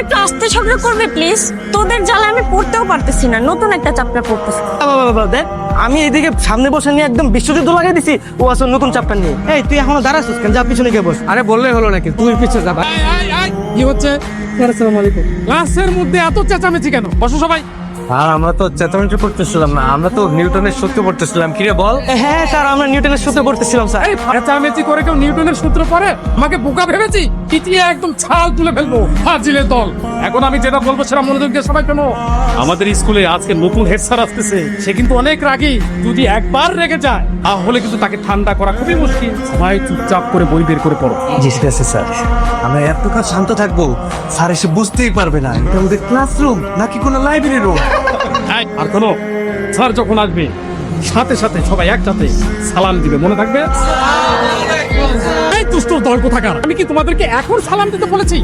একটু আস্তে ঝগড়া করবে প্লিজ? তোদের জ্বালা আমি পড়তেও পারতেছি না, নতুন একটা চ্যাপ্টার পড়তেছি। দেখ আমি এইদিকে সামনে বসে নিয়ে একদম বিশ্বযুদ্ধ লাগাই দিছি, ও আসলে নতুন চ্যাপ্টার নিয়ে। এই তুই এখনো দাঁড়াছিস কেন? যা পিছনে গিয়ে বস। আরে বললেই হলো নাকি, তুই পিছিয়ে যা। কি হচ্ছে? আসসালামু আলাইকুম। ক্লাসের মধ্যে এত চেঁচামেচি কেন? বসো সবাই। আর আমরা তো চেঁচামেচি করতেছিলাম না, আমরা তো নিউটনের সূত্র পড়তেছিলাম। কিরে বল। হ্যাঁ স্যার, আমরা নিউটনের সূত্র পড়তেছিলাম স্যার। এই চেঁচামেচি করে কেউ নিউটনের সূত্র পড়ে? আমাকে বোকা ভেবেছি? পিটিয়ে একদম ছাল তুলে ফেলবো ফাজিলের দল। এখন আমি যেটা বলবো সেটা মনোযোগ দিয়ে সবাই শোনো। আমাদের স্কুলে আজকে নতুন হেড স্যার আসতেছে। সে কিন্তু অনেক রাগী। যদি একবার রেগে যায় তাহলে কিন্তু তাকে ঠান্ডা করা খুবই মুশকিল। সবাই চুপচাপ করে বই বের করে পড়ো। জি ঠিক আছে স্যার, আমরা এতক্ষণ শান্ত থাকবো, স্যার এসে বুঝতেই পারবে না এটা আমাদের ক্লাসরুম নাকি কোনো লাইব্রেরি রুম। আর শোনো, স্যার যখন আসবে সাথে সাথে সবাই একসাথে সালাম দিবে, মনে থাকবে? এই দুষ্ট দল কোথাকার, আমি কি তোমাদেরকে এখন সালাম দিতে বলেছি?